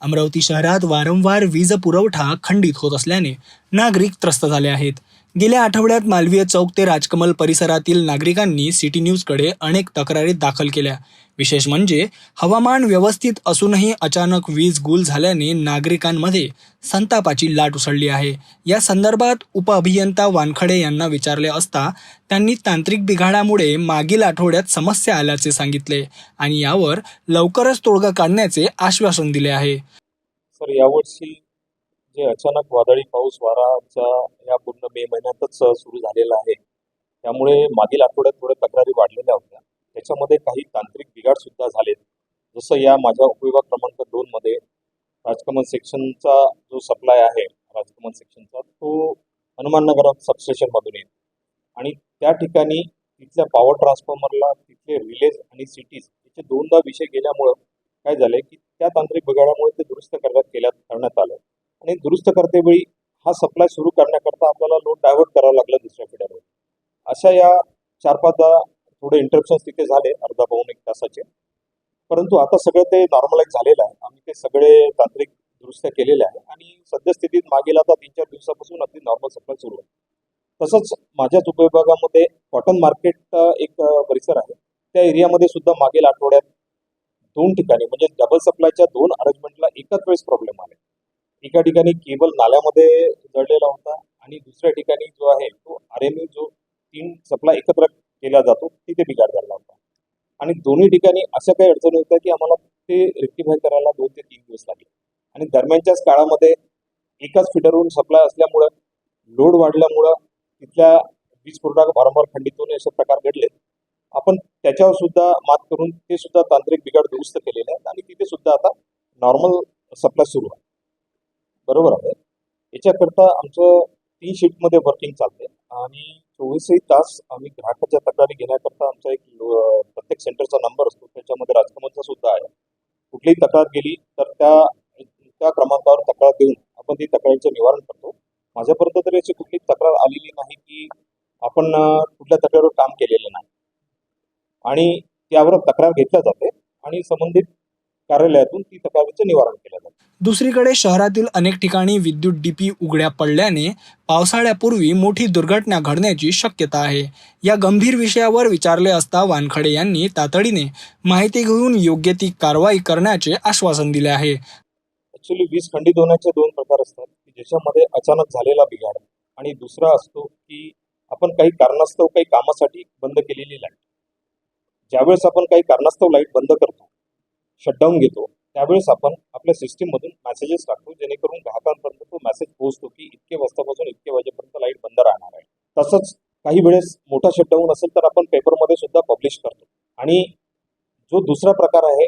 अमरावती शहरात वारंवार वीज पुरवठा खंडित होत असल्याने नागरिक त्रस्त झाले आहेत. गेल्या आठवड्यात मालवीय चौक ते राजकमल परिसरातील नागरिकांनी सिटी न्यूजकडे अनेक तक्रारी दाखल केल्या. विशेष म्हणजे हवामान व्यवस्थित असूनही अचानक वीज गुल झाल्याने नागरिकांमध्ये संतापाची लाट उसळली आहे. या संदर्भात उपअभियंता वानखडे यांना विचारले असता त्यांनी तांत्रिक बिघाडामुळे मागील आठवड्यात समस्या आल्याचे सांगितले आणि यावर लवकरच तोडगा काढण्याचे आश्वासन दिले आहे. सर, यावर्षी जे अचानक वादळी पाऊस वाराचा या पूर्ण मे महिन्यातच सुरू झालेला आहे, त्यामुळे मागील आठवड्यात थोड्या तक्रारी वाढलेल्या होत्या. त्याच्यामध्ये काही तांत्रिक बिघाड सुद्धा झालेत. जसं या माझ्या उपविभाग क्रमांक 2 मध्ये राजकमल सेक्शनचा जो सप्लाय आहे, राजकमल सेक्शनचा तो हनुमाननगर सबस्टेशन मधून येतो आणि त्या ठिकाणी तिथल्या पॉवर ट्रान्सफॉर्मरला तिथले रिलेज आणि सिटीज याचे दोनदा विषय गेल्यामुळं काय झालंय की त्या तांत्रिक बिघाडामुळे ते दुरुस्त करण्यात आलं आणि दुरुस्त करतेवेळी हा सप्लाय सुरू करण्याकरता आपल्याला लोड डायव्हर्ट करावं लागलं दुसऱ्या पिढ्यावर. अशा या 4-5दा थोडे इंटरप्शन्स तिथे झाले, अर्धा पाऊण 1 तासाचे. परंतु आता सगळं ते नॉर्मलाइज झालेलं आहे. आम्ही ते सगळे तांत्रिक दुरुस्त्या केलेल्या आहे आणि सद्यस्थितीत मागील आता 3-4 दिवसापासून अगदी नॉर्मल सप्लाय सुरू आहे. तसंच माझ्याच उपविभागामध्ये कॉटन मार्केट एक परिसर आहे, त्या एरियामध्ये सुद्धा मागील आठवड्यात 2 ठिकाणी म्हणजे डबल सप्लायच्या 2 अरेंजमेंटला एकाच वेळेस प्रॉब्लेम आले. एका ठिकाणी केबल नाल्यामध्ये जळलेला होता आणि दुसऱ्या ठिकाणी जो आहे तो आरएमई जो 3 सप्लाय एकत्र केला जातो तिथे बिघाड झाला होता आणि दोन्ही ठिकाणी अशा काही अडचणी होत्या की आम्हाला ते रेक्टिफाय करायला 2 ते 3 दिवस लागले आणि दरम्यानच्याच काळामध्ये एकाच फिडरवरून सप्लाय असल्यामुळं लोड वाढल्यामुळं तिथल्या वीज पुरवठा वारंवार खंडित होणे असे प्रकार घडले. आपण त्याच्यावर सुद्धा मात करून ते सुद्धा तांत्रिक बिघाड दुरुस्त केलेले आहेत आणि तिथे सुद्धा आता नॉर्मल सप्लाय सुरू आहे. बरोबर आहे. याच्याकरता आमचं 3 शिफ्टमध्ये वर्किंग चालते आणि 24ही तास आम्ही ग्राहकाच्या तक्रारी घेण्याकरता आमचा एक प्रत्येक सेंटरचा नंबर असतो, त्याच्यामध्ये राजकमलचा सुद्धा आहे. कुठलीही तक्रार गेली तर त्या क्रमांकावर तक्रार देऊन आपण ती तक्रारीचं निवारण करतो. माझ्यापर्यंत तरी अशी कुठली तक्रार आलेली नाही की आपण कुठल्या तक्रारीवर काम केलेलं नाही आणि त्यावर तक्रार घेतल्या जाते आणि संबंधित कार्यालयातून ती तक्रारीचं निवारण केलं जातं. दुसरीकडे शहरातील अनेक ठिकाणी विद्युत डीपी उघड्या पडल्याने पावसाळ्यापूर्वी मोठी दुर्घटना घडण्याची शक्यता आहे. या गंभीर विषयावर विचारले असता वानखडे यांनी तातडीने माहिती घेऊन योग्य ती कारवाई करण्याचे आश्वासन दिले आहे. ऍक्च्युली वीज खंडित होण्याचे 2 प्रकार असतात की ज्याच्यामध्ये अचानक झालेला बिघाड आणि दुसरा असतो की आपण काही कारणास्तव काही कामासाठी बंद केलेली लाईट. ज्यावेळेस आपण काही कारणास्तव लाईट बंद करतो, शटडाऊन घेतो, त्यावेळेस आपण आपल्या सिस्टीममधून मेसेजेस टाकतो जेणेकरून ग्राहकांपर्यंत तो मेसेज पोहोचतो की इतके वाजतापासून इतके वाजेपर्यंत लाईट बंद राहणार आहे. तसंच काही वेळेस मोठा शटडाऊन असेल तर आपण पेपरमध्ये सुद्धा पब्लिश करतो. आणि जो दुसरा प्रकार आहे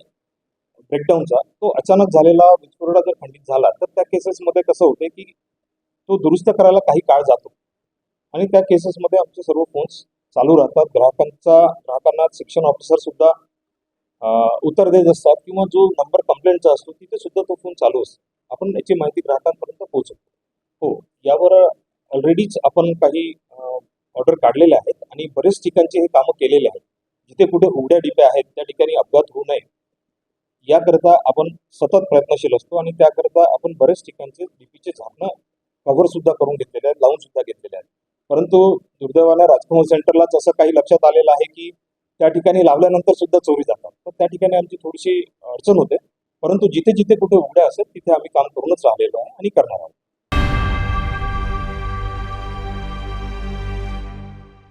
ब्रेकडाऊनचा, तो अचानक झालेला वीज पुरवठा जर खंडित झाला तर त्या केसेसमध्ये कसं होते की तो दुरुस्त करायला काही काळ जातो आणि त्या केसेसमध्ये आमचे सर्व फोन्स चालू राहतात. ग्राहकांना सेक्शन ऑफिसर सुद्धा उत्तर देत असतात किंवा जो नंबर कंप्लेंटचा असतो तिथे सुद्धा तो फोन चालू असतो. आपण याची माहिती ग्राहकांपर्यंत पोहोचवतो. हो, यावर ऑलरेडीच आपण काही ऑर्डर काढलेल्या आहेत आणि बरेच ठिकाणचे हे कामं केलेले आहेत. जिथे कुठे उघड्या डिप्या आहेत त्या ठिकाणी अपघात होऊ नये याकरता आपण सतत प्रयत्नशील असतो आणि त्याकरता आपण बरेच ठिकाणचे डीपीचे झाकणं कव्हर सुद्धा करून घेतलेले आहेत, लावून सुद्धा घेतलेले आहेत. परंतु दुर्दैवाने राजकमल सेंटरलाच असं काही लक्षात आलेलं आहे की त्या ठिकाणी लावल्यानंतर सुद्धा चोरी जातात. तर त्या ठिकाणी आमची थोडीशी अडचण होते. परंतु जिथे जिथे कुठे उघड्या असेल तिथे आम्ही काम करूनच राहिलेलो आहे आणि करणार आहोत.